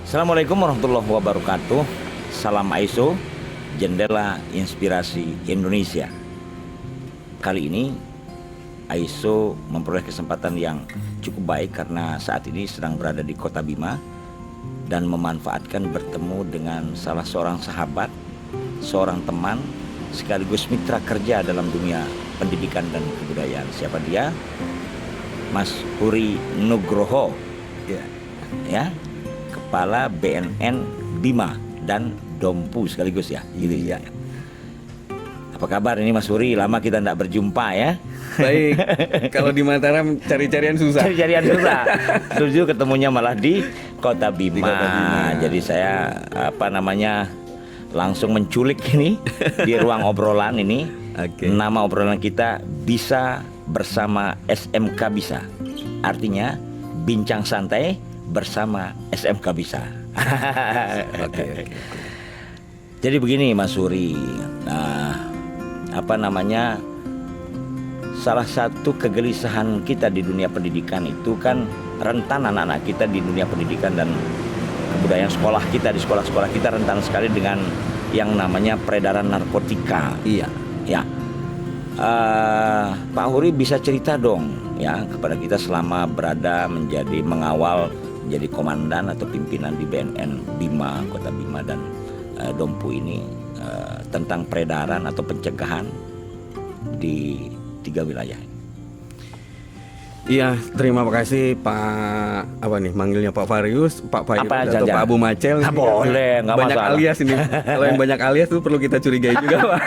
Assalamualaikum warahmatullahi wabarakatuh. Salam AISO, Jendela Inspirasi Indonesia. Kali ini AISO memperoleh kesempatan yang cukup baik karena saat ini sedang berada di Kota Bima dan memanfaatkan bertemu dengan salah seorang sahabat, seorang teman, sekaligus mitra kerja dalam dunia pendidikan dan kebudayaan. Siapa dia? Mas Huri Nugroho, ya, Kepala BNN Bima dan Dompu sekaligus ya, gitu ya. Apa kabar ini Mas Huri? Lama kita tidak berjumpa ya. Baik, kalau di Mataram cari-carian susah. Cari-carian susah. Setuju, ketemunya malah di Kota Bima. Di Kota Bima. Jadi saya langsung menculik ini di ruang obrolan ini. Oke. Nama obrolan kita Bisa Bersama SMK Bisa. Artinya bincang santai bersama SMK Bisa. Oke. Jadi begini Mas Huri, salah satu kegelisahan kita di dunia pendidikan itu kan rentan anak-anak kita di dunia pendidikan dan kebudayaan sekolah kita, di sekolah-sekolah kita rentan sekali dengan yang namanya peredaran narkotika. Iya. Ya, Pak Huri bisa cerita dong ya kepada kita selama berada mengawal menjadi komandan atau pimpinan di BNN Bima, Kota Bima dan Dompu ini tentang peredaran atau pencegahan di 3 wilayah. Iya, terima kasih Pak manggilnya Pak Farius, Pak Farius atau Pak Abu Macel. Boleh, nggak banyak masalah. alias ini. Kalau yang banyak alias itu perlu kita curigai juga, Pak.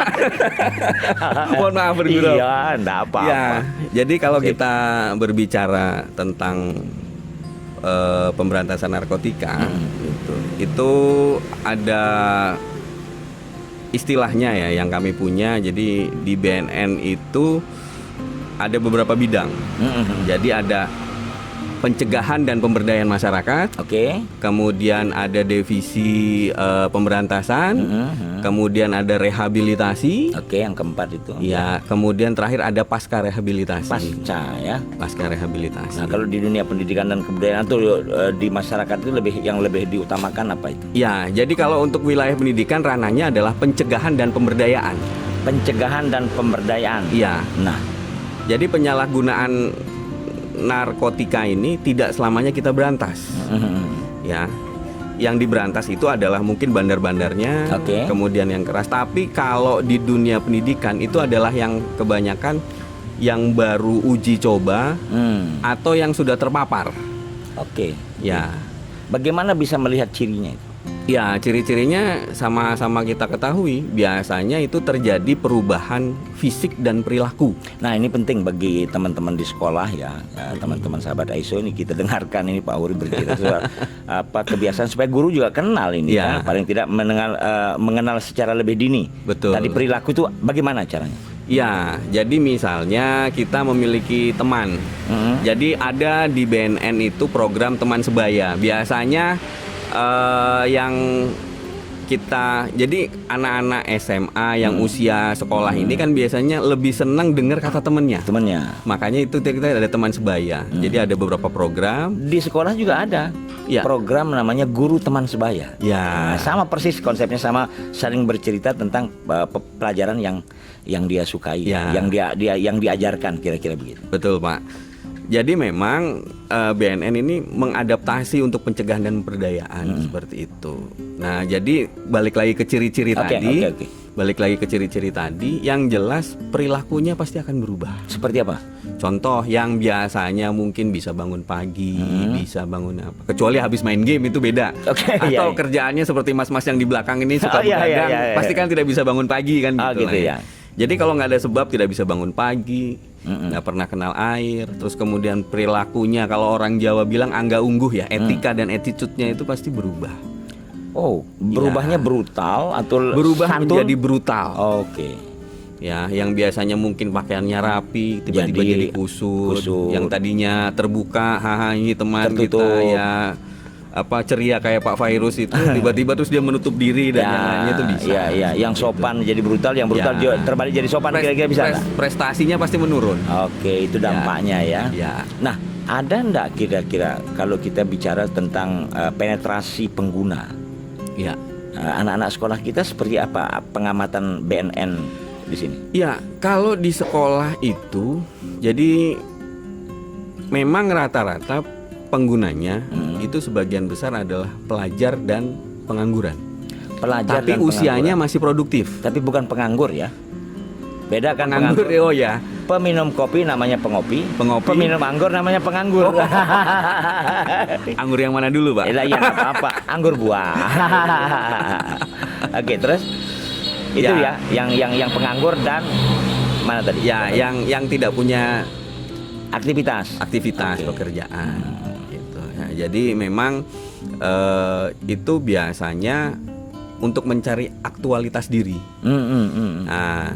Mohon maaf bergurau. Iya, enggak apa-apa. Ya, jadi kalau kita berbicara tentang pemberantasan narkotika, itu ada istilahnya ya yang kami punya. Jadi di BNN itu ada beberapa bidang. Jadi ada pencegahan dan pemberdayaan masyarakat. Oke. Kemudian ada divisi pemberantasan. Kemudian ada rehabilitasi. Oke, yang keempat itu. Ya, kemudian terakhir ada pasca rehabilitasi. Pasca ya. Pasca rehabilitasi. Nah, kalau di dunia pendidikan dan kebudayaan itu di masyarakat itu yang lebih diutamakan apa itu? Ya, jadi kalau untuk wilayah pendidikan ranahnya adalah pencegahan dan pemberdayaan. Pencegahan dan pemberdayaan. Iya. Nah, jadi penyalahgunaan narkotika ini tidak selamanya kita berantas. Ya. Yang diberantas itu adalah mungkin bandar-bandarnya, kemudian yang keras. Tapi kalau di dunia pendidikan itu adalah yang kebanyakan yang baru uji coba atau yang sudah terpapar. Oke. Ya. Bagaimana bisa melihat cirinya itu? Ya, ciri-cirinya sama-sama kita ketahui. Biasanya itu terjadi perubahan fisik dan perilaku. Nah, ini penting bagi teman-teman di sekolah ya, teman-teman sahabat AISO ini kita dengarkan ini Pak Huri bercerita soal kebiasaan supaya guru juga kenal ini ya. Paling tidak mengenal secara lebih dini. Betul. Tadi perilaku itu bagaimana caranya? Ya, jadi misalnya kita memiliki teman. Jadi ada di BNN itu program teman sebaya. Biasanya yang kita, jadi anak-anak SMA yang usia sekolah ini kan biasanya lebih senang dengar kata temennya. Makanya itu kita ada teman sebaya. Jadi ada beberapa program. Di sekolah juga ada program namanya guru teman sebaya. Ya. Nah, sama persis konsepnya, sama saling bercerita tentang pelajaran yang dia sukai, yang diajarkan, kira-kira begitu. Betul, Pak. Jadi memang BNN ini mengadaptasi untuk pencegahan dan pemberdayaan seperti itu. Nah, jadi balik lagi ke ciri-ciri tadi. Balik lagi ke ciri-ciri tadi, yang jelas perilakunya pasti akan berubah. Seperti apa? Contoh yang biasanya mungkin bisa bangun pagi, bisa bangun apa? Kecuali habis main game itu beda. Atau kerjaannya seperti mas-mas yang di belakang ini suka begadang, pasti kan tidak bisa bangun pagi kan gitu. Ya. Jadi kalau nggak ada sebab tidak bisa bangun pagi, nggak pernah kenal air, terus kemudian perilakunya kalau orang Jawa bilang angga ungguh ya, etika dan attitude-nya itu pasti berubah. Oh, berubahnya brutal atau berubah santun? menjadi brutal. Oke. Ya, yang biasanya mungkin pakaiannya rapi, tiba-tiba jadi kusut. Yang tadinya terbuka, haha ini teman tertutup. Kita ya ceria kayak Pak Virus itu tiba-tiba terus dia menutup diri dan yang lainnya itu bisa. Iya, yang sopan jadi brutal, yang brutal terbalik jadi sopan, kira-kira bisa. Prestasinya pasti menurun. Oke, itu dampaknya ya. Ya. Nah, Ada enggak kira-kira kalau kita bicara tentang penetrasi pengguna? Ya. Anak-anak sekolah kita seperti apa pengamatan BNN di sini? Ya, kalau di sekolah itu, jadi memang rata-rata penggunanya itu sebagian besar adalah pelajar dan pengangguran. Pelajar Tapi dan usianya pengangguran. masih produktif. Tapi bukan penganggur ya. Beda kan Penganggur, oh ya. Peminum kopi namanya pengopi. Pengopi. Peminum anggur namanya penganggur. Anggur yang mana dulu, Pak? Ya apa-apa, anggur buah. Oke, terus itu ya, yang penganggur dan mana tadi? Ya, yang tidak punya aktivitas aktivitas Oke. pekerjaan gitu. Nah, jadi memang itu biasanya untuk mencari aktualitas diri. Nah,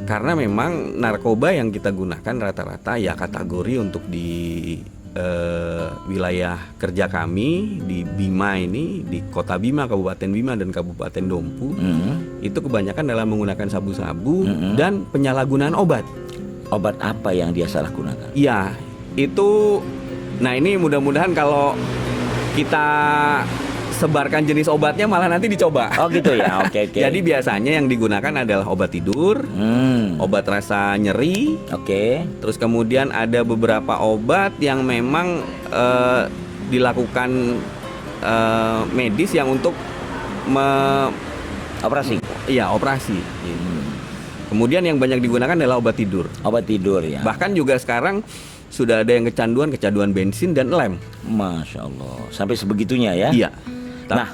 karena memang narkoba yang kita gunakan rata-rata ya kategori untuk di wilayah kerja kami di Bima ini, di Kota Bima, Kabupaten Bima dan Kabupaten Dompu, itu kebanyakan dalam menggunakan sabu-sabu dan penyalahgunaan obat. Obat apa yang dia salah gunakan? Iya, itu. Nah, ini mudah-mudahan kalau kita sebarkan jenis obatnya malah nanti dicoba. Oh gitu ya, oke. Jadi biasanya yang digunakan adalah obat tidur, obat rasa nyeri, Oke. terus kemudian ada beberapa obat yang memang dilakukan medis yang untuk Operasi. iya operasi. Kemudian yang banyak digunakan adalah obat tidur. Obat tidur ya. Bahkan juga sekarang sudah ada yang kecanduan bensin dan lem. Masya Allah, sampai sebegitunya ya. Iya. Nah,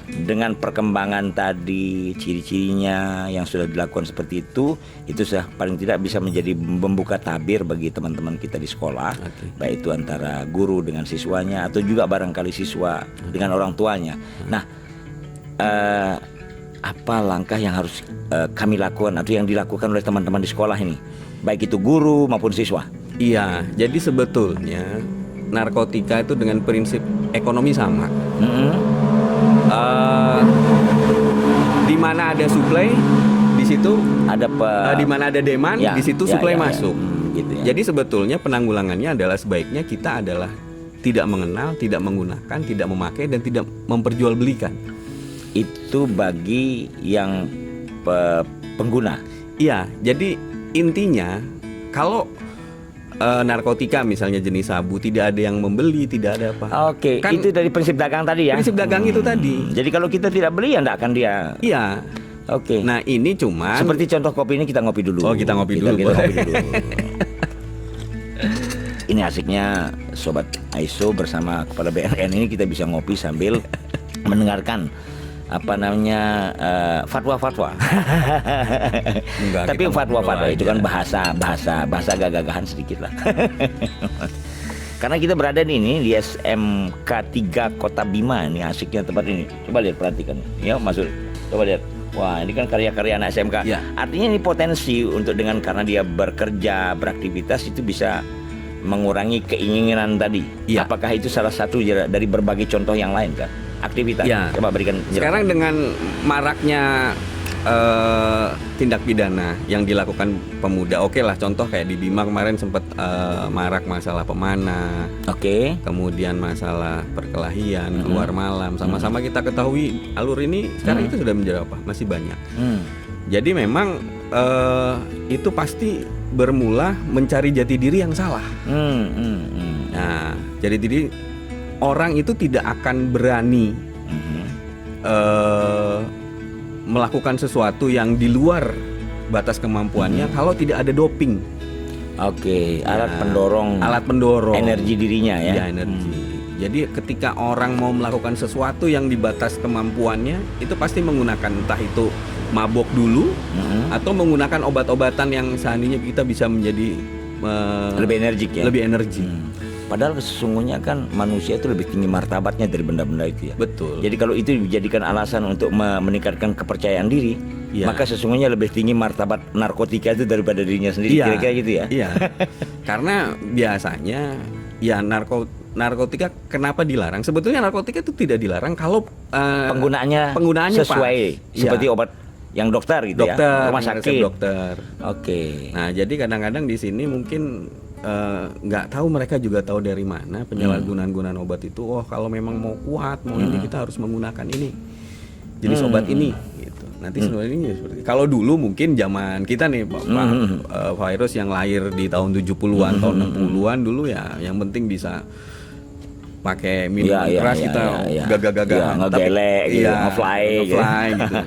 dengan perkembangan tadi, ciri-cirinya yang sudah dilakukan seperti itu sudah paling tidak bisa menjadi membuka tabir bagi teman-teman kita di sekolah, baik itu antara guru dengan siswanya atau juga barangkali siswa dengan orang tuanya. Nah, apa langkah yang harus kami lakukan atau yang dilakukan oleh teman-teman di sekolah ini, baik itu guru maupun siswa? Iya, jadi sebetulnya narkotika itu dengan prinsip ekonomi sama. Di mana ada supply, di situ ada di mana ada demand, Ya, di situ ya, supply ya, ya. masuk. Gitu ya. Jadi sebetulnya penanggulangannya adalah sebaiknya kita adalah tidak mengenal, tidak menggunakan, tidak memakai dan tidak memperjualbelikan. Itu bagi yang pengguna. Iya, jadi intinya kalau narkotika misalnya jenis sabu tidak ada yang membeli, tidak ada apa. Oke, Kan itu dari prinsip dagang tadi ya. prinsip dagang itu tadi. Jadi kalau kita tidak beli ya enggak akan dia. Iya. Oke. Nah, ini cuman Seperti contoh kopi ini kita ngopi dulu. Oh, kita ngopi dulu, Kita boleh. ngopi dulu. Ini asiknya Sobat Aiso bersama Kepala BNN ini kita bisa ngopi sambil mendengarkan apa namanya fatwa-fatwa. Enggak, Tapi kita fatwa-fatwa ngobrol itu kan aja. bahasa gagah-gagahan sedikit lah. Karena kita berada di SMK 3 Kota Bima, ini asiknya tempat ini. Coba lihat, perhatikan. Ya, masuk. Coba lihat. Wah, ini kan karya-karya anak SMK. Ya. Artinya ini potensi untuk karena dia bekerja, beraktivitas itu bisa mengurangi keinginan tadi. Ya. Apakah itu salah satu dari berbagai contoh yang lain kan? Aktivitas. Ya. Coba berikan penjelasan. Sekarang dengan maraknya tindak pidana yang dilakukan pemuda, oke lah contoh kayak di Bima kemarin sempat marak masalah pemanah, Oke. kemudian masalah perkelahian, keluar malam, sama-sama kita ketahui alur ini sekarang itu sudah menjadi apa? Masih banyak. Jadi memang itu pasti bermula mencari jati diri yang salah. Nah, jadi orang itu tidak akan berani melakukan sesuatu yang di luar batas kemampuannya kalau tidak ada doping. Oke, alat Ya, pendorong alat pendorong energi dirinya ya. Ya, energi. Jadi ketika orang mau melakukan sesuatu yang di batas kemampuannya, itu pasti menggunakan entah itu mabok dulu atau menggunakan obat-obatan yang seandainya kita bisa menjadi Lebih energik ya. lebih energi. Padahal sesungguhnya kan manusia itu lebih tinggi martabatnya dari benda-benda itu ya. Betul. Jadi kalau itu dijadikan alasan untuk meningkatkan kepercayaan diri, Iya. maka sesungguhnya lebih tinggi martabat narkotika itu daripada dirinya sendiri. Iya. Kira-kira gitu ya. Iya. Karena biasanya ya narkotika kenapa dilarang? Sebetulnya narkotika itu tidak dilarang kalau Penggunaannya sesuai seperti obat yang dokter gitu dokter, ya. Rumah resep sakit. dokter. Oke. Nah, jadi kadang-kadang di sini mungkin nggak tahu mereka juga tahu dari mana penyalahgunaan obat itu. Oh, kalau memang mau kuat, mau ini kita harus menggunakan ini jenis obat ini gitu. Nanti sebenarnya seperti kalau dulu mungkin zaman kita nih Pak, virus yang lahir di tahun 70-an, tahun 60-an dulu ya yang penting bisa pakai minuman keras kita gagah-gagahan, ngegelek gitu, ngefly gitu.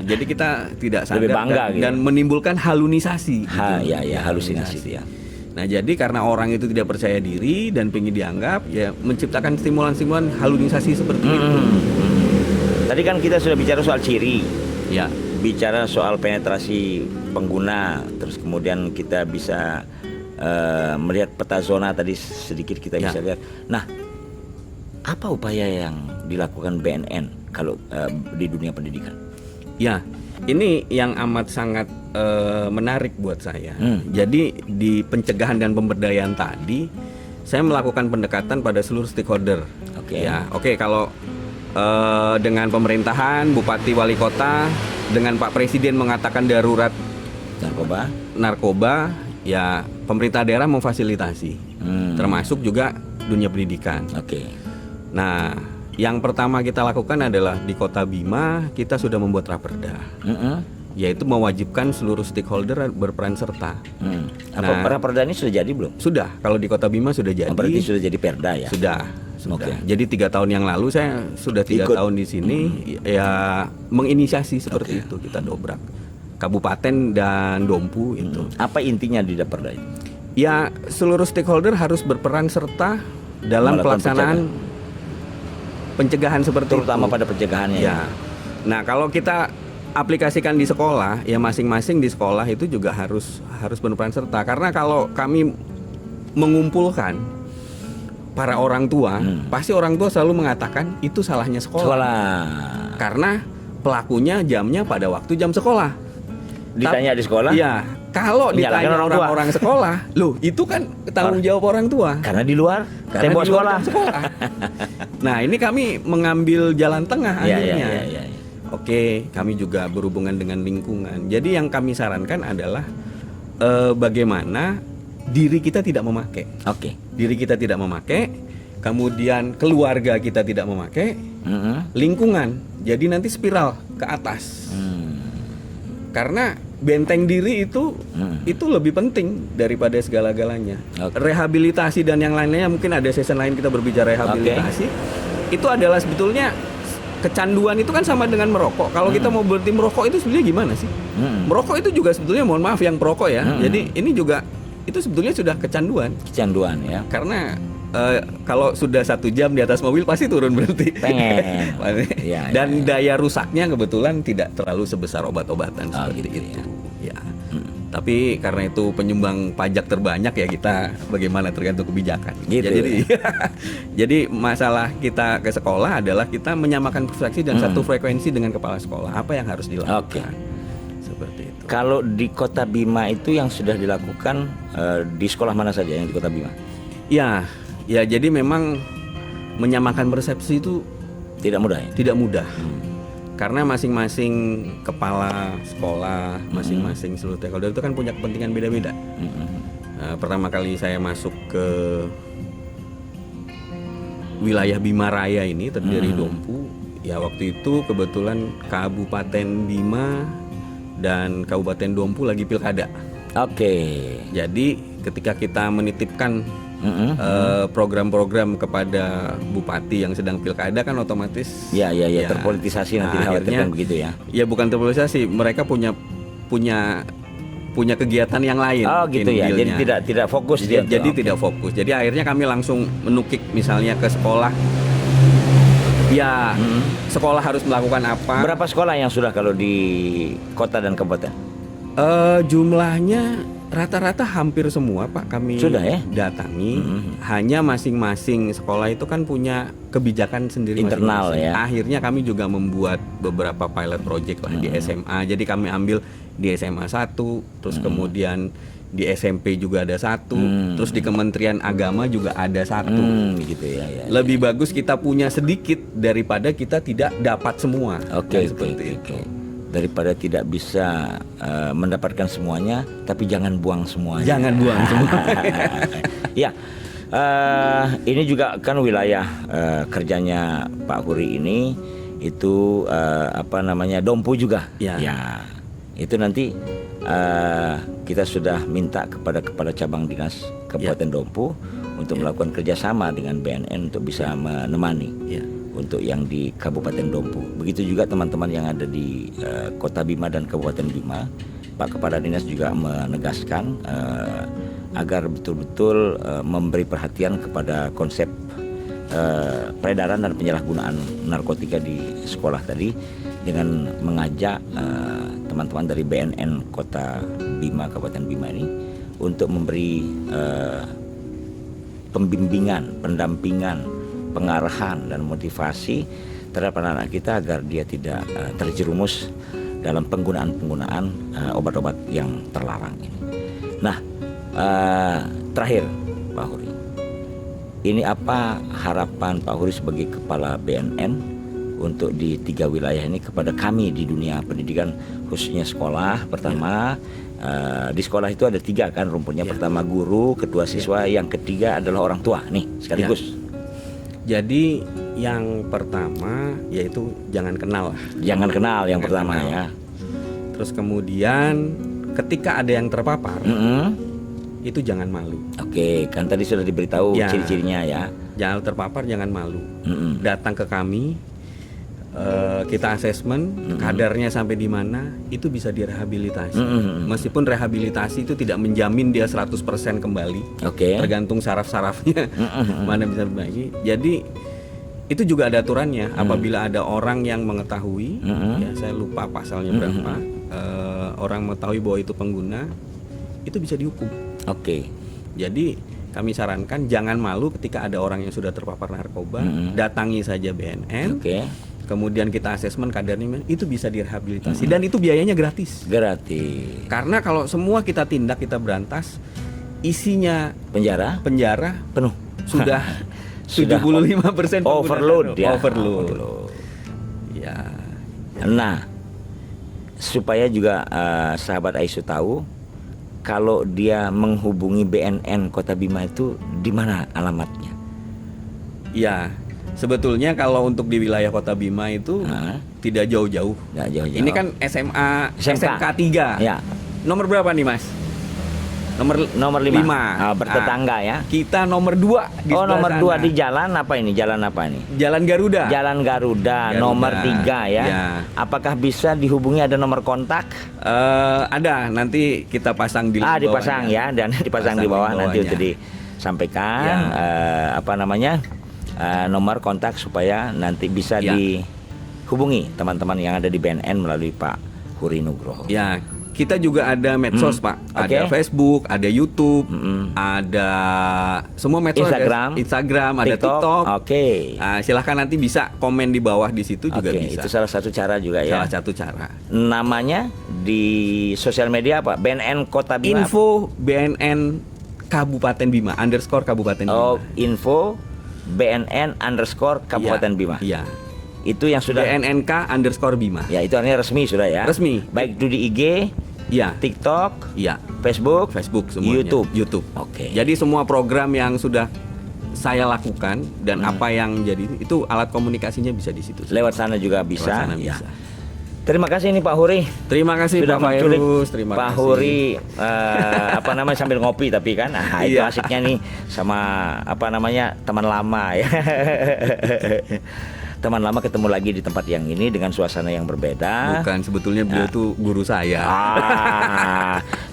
Jadi kita tidak sadar lebih bangga gitu. dan menimbulkan halusinasi. Halusinasi ya. Nah, jadi karena orang itu tidak percaya diri dan pengen dianggap, ya menciptakan stimulan-stimulan halusinasi seperti itu. Tadi kan kita sudah bicara soal ciri, Ya, bicara soal penetrasi pengguna, terus kemudian kita bisa melihat peta zona tadi sedikit kita bisa lihat. Nah, apa upaya yang dilakukan BNN kalau di dunia pendidikan? ya, ini yang amat sangat menarik buat saya. Jadi di pencegahan dan pemberdayaan tadi, saya melakukan pendekatan pada seluruh stakeholder. Oke, kalau dengan pemerintahan, bupati, wali kota, dengan Pak Presiden mengatakan darurat narkoba, ya pemerintah daerah memfasilitasi, termasuk juga dunia pendidikan. Nah, yang pertama kita lakukan adalah di Kota Bima kita sudah membuat raperda, yaitu mewajibkan seluruh stakeholder berperan serta. Raperda ini sudah jadi belum? Sudah, kalau di Kota Bima sudah jadi. Berarti sudah jadi perda ya? Sudah. Jadi 3 tahun yang lalu saya sudah 3 tahun di sini, ya menginisiasi seperti itu, kita dobrak kabupaten dan Dompu itu. Apa intinya di raperda itu? Ya, seluruh stakeholder harus berperan serta dalam pelaksanaan pencegahan seperti terutama itu. Pada pencegahannya. Ya. Nah, kalau kita aplikasikan di sekolah, ya masing-masing di sekolah itu juga harus berperan serta. Karena kalau kami mengumpulkan para orang tua, pasti orang tua selalu mengatakan itu salahnya sekolah. Karena pelakunya jamnya pada waktu jam sekolah. Ditanya di sekolah? Iya. Kalau ditanya orang-orang sekolah, loh itu kan tanggung jawab orang tua. Karena di luar tembok sekolah. Nah, ini kami mengambil jalan tengah akhirnya. Ya. Oke, kami juga berhubungan dengan lingkungan. Jadi yang kami sarankan adalah bagaimana diri kita tidak memakai. Diri kita tidak memakai, kemudian keluarga kita tidak memakai, lingkungan. Jadi nanti spiral ke atas. Karena benteng diri itu lebih penting daripada segala-galanya. Rehabilitasi dan yang lainnya, mungkin ada season lain kita berbicara rehabilitasi. Itu adalah sebetulnya kecanduan itu kan sama dengan merokok. Kalau kita mau berhenti merokok itu sebenarnya gimana sih? Merokok itu juga sebetulnya, mohon maaf yang perokok ya. Jadi ini juga itu sebetulnya sudah kecanduan ya. Karena kalau sudah 1 jam di atas mobil pasti turun berhenti. Pengen. Dan daya rusaknya kebetulan tidak terlalu sebesar obat-obatan seperti itu. Ya. Tapi karena itu penyumbang pajak terbanyak ya kita bagaimana tergantung kebijakan. Jadi masalah kita ke sekolah adalah kita menyamakan persepsi dan satu frekuensi dengan kepala sekolah. Apa yang harus dilakukan? Seperti itu. Kalau di Kota Bima itu yang sudah dilakukan di sekolah mana saja yang di Kota Bima? Ya, jadi memang menyamakan persepsi itu tidak mudah. Tidak mudah. Karena masing-masing kepala sekolah, masing-masing seluruh stakeholder itu kan punya kepentingan beda-beda. Pertama kali saya masuk ke wilayah Bima Raya ini terdiri dari Dompu, ya waktu itu kebetulan Kabupaten Bima dan Kabupaten Dompu lagi pilkada. Jadi ketika kita menitipkan program-program kepada bupati yang sedang pilkada kan otomatis terpolitisasi nanti akhirnya begitu ya. Ya bukan terpolitisasi, mereka punya kegiatan yang lain. Jadi tidak fokus dia. Jadi tidak fokus. Jadi akhirnya kami langsung menukik misalnya ke sekolah. Ya, sekolah harus melakukan apa? Berapa sekolah yang sudah kalau di kota dan kabupaten? Jumlahnya rata-rata hampir semua Pak kami sudah ya datangi. Hanya masing-masing sekolah itu kan punya kebijakan sendiri internal masing-masing. Ya. Akhirnya kami juga membuat beberapa pilot project lah di SMA. Jadi kami ambil di SMA 1, terus kemudian di SMP juga ada 1, terus di Kementerian Agama juga ada 1. Gitu ya. Lebih bagus kita punya sedikit daripada kita tidak dapat semua. Seperti itu. daripada tidak bisa mendapatkan semuanya, tapi jangan buang semuanya. Jangan buang semua. Ya, ini juga kan wilayah kerjanya Pak Huri ini itu Dompu juga. Ya. Ya, itu nanti kita sudah minta kepada kepala cabang dinas Kabupaten Dompu untuk melakukan kerjasama dengan BNN untuk bisa menemani. Ya. Untuk yang di Kabupaten Dompu. Begitu juga teman-teman yang ada di Kota Bima dan Kabupaten Bima. Pak Kepala Dinas juga menegaskan agar betul-betul memberi perhatian kepada konsep peredaran dan penyalahgunaan narkotika di sekolah tadi, dengan mengajak teman-teman dari BNN Kota Bima, Kabupaten Bima ini untuk memberi pembimbingan, pendampingan, pengarahan dan motivasi terhadap anak-anak kita agar dia tidak terjerumus dalam penggunaan obat-obat yang terlarang ini. Nah, terakhir Pak Huri, ini apa harapan Pak Huri sebagai kepala BNN untuk di 3 wilayah ini kepada kami di dunia pendidikan, khususnya sekolah? Pertama, di sekolah itu ada 3 kan rumputnya. Pertama guru, kedua siswa, yang ketiga adalah orang tua nih sekaligus. Jadi yang pertama yaitu jangan kenal lah. Jangan kenal yang pertama kenal. ya. Terus kemudian ketika ada yang terpapar, itu jangan malu. Oke, kan tadi sudah diberitahu ciri-cirinya ya. Jangan terpapar, jangan malu. Datang ke kami, kita asesmen kadarnya sampai di mana, itu bisa direhabilitasi. Meskipun rehabilitasi itu tidak menjamin dia 100% kembali. Oke. Tergantung saraf-sarafnya mana bisa berbagi. Jadi itu juga ada aturannya. Apabila ada orang yang mengetahui, ya saya lupa pasalnya berapa, orang mengetahui bahwa itu pengguna, itu bisa dihukum. Oke. Jadi kami sarankan jangan malu ketika ada orang yang sudah terpapar narkoba, datangi saja BNN. Oke. Kemudian kita asesmen kadarnya, itu bisa direhabilitasi dan itu biayanya gratis. Gratis. Karena kalau semua kita tindak, kita berantas, isinya Penjara penuh. Sudah Sudah 75% overload ya. Overload. Ya. Nah, supaya juga sahabat Aisu tahu, kalau dia menghubungi BNN Kota Bima itu di mana alamatnya? Ya. Sebetulnya kalau untuk di wilayah Kota Bima itu tidak jauh-jauh. Nggak jauh-jauh. Ini kan SMK 3. Ya. Nomor berapa nih, Mas? Nomor 5. Bertetangga ya. Kita nomor 2 di nomor 2 sana. di jalan apa ini? Jalan apa ini? Jalan Garuda. Jalan Garuda. Nomor 3 ya. Ya. Apakah bisa dihubungi, ada nomor kontak? Ada, nanti kita pasang di bawahnya. Dipasang ya, dan dipasang di bawah nanti untuk disampaikan nomor kontak supaya nanti bisa dihubungi teman-teman yang ada di BNN melalui Pak Huri Nugroho. Ya, kita juga ada medsos Pak, ada Facebook, ada YouTube, ada semua medsos, Instagram, ada TikTok. Oke. Silahkan nanti bisa komen di bawah di situ juga bisa. Itu salah satu cara juga ya. Salah satu cara. Namanya di sosial media apa? BNN Kota Bima. Info BNN Kabupaten Bima _Kabupaten Bima. Info BNN _Kabupaten Bima. Iya. Itu yang sudah BNNK _Bima. Ya, itu artinya resmi sudah ya. Resmi. Baik itu di IG, TikTok, Facebook semuanya. YouTube. Oke. Jadi semua program yang sudah saya lakukan dan apa yang jadi itu alat komunikasinya bisa di situ. Lewat sana juga bisa. Lewat sana bisa. Terima kasih nih Pak Huri. Terima kasih sudah Pak Fairuz. Terima Pak kasih. Huri sambil ngopi tapi kan itu asiknya nih sama teman lama ya. Teman lama ketemu lagi di tempat yang ini dengan suasana yang berbeda. Bukan, sebetulnya beliau tuh guru saya.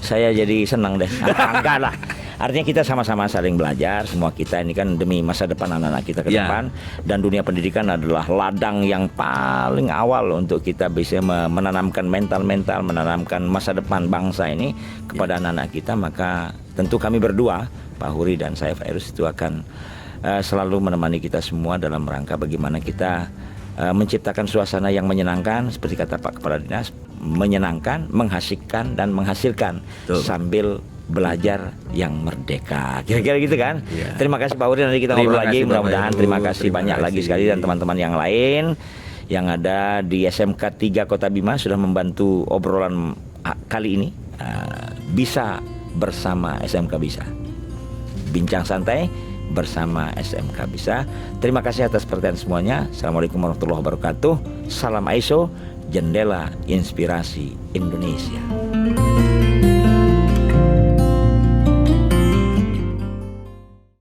Saya jadi senang deh. Enggak lah. Artinya kita sama-sama saling belajar. Semua kita ini kan demi masa depan anak-anak kita ke depan. Dan dunia pendidikan adalah ladang yang paling awal untuk kita bisa menanamkan mental-mental, menanamkan masa depan bangsa ini kepada anak-anak kita. Maka tentu kami berdua, Pak Huri dan saya Fairuz, itu akan selalu menemani kita semua dalam rangka bagaimana kita menciptakan suasana yang menyenangkan, seperti kata Pak Kepala Dinas, menyenangkan, mengasyikkan dan menghasilkan sambil belajar yang merdeka. Kira-kira gitu kan? Terima kasih Pak Huri, nanti kita ngobrol lagi mudah-mudahan. Terima kasih banyak lagi sekali, dan teman-teman yang lain yang ada di SMK 3 Kota Bima sudah membantu obrolan kali ini. Bisa bersama SMK Bisa. Bincang santai bersama SMK Bisa. Terima kasih atas perhatian semuanya. Assalamualaikum warahmatullahi wabarakatuh. Salam ISO, jendela inspirasi Indonesia.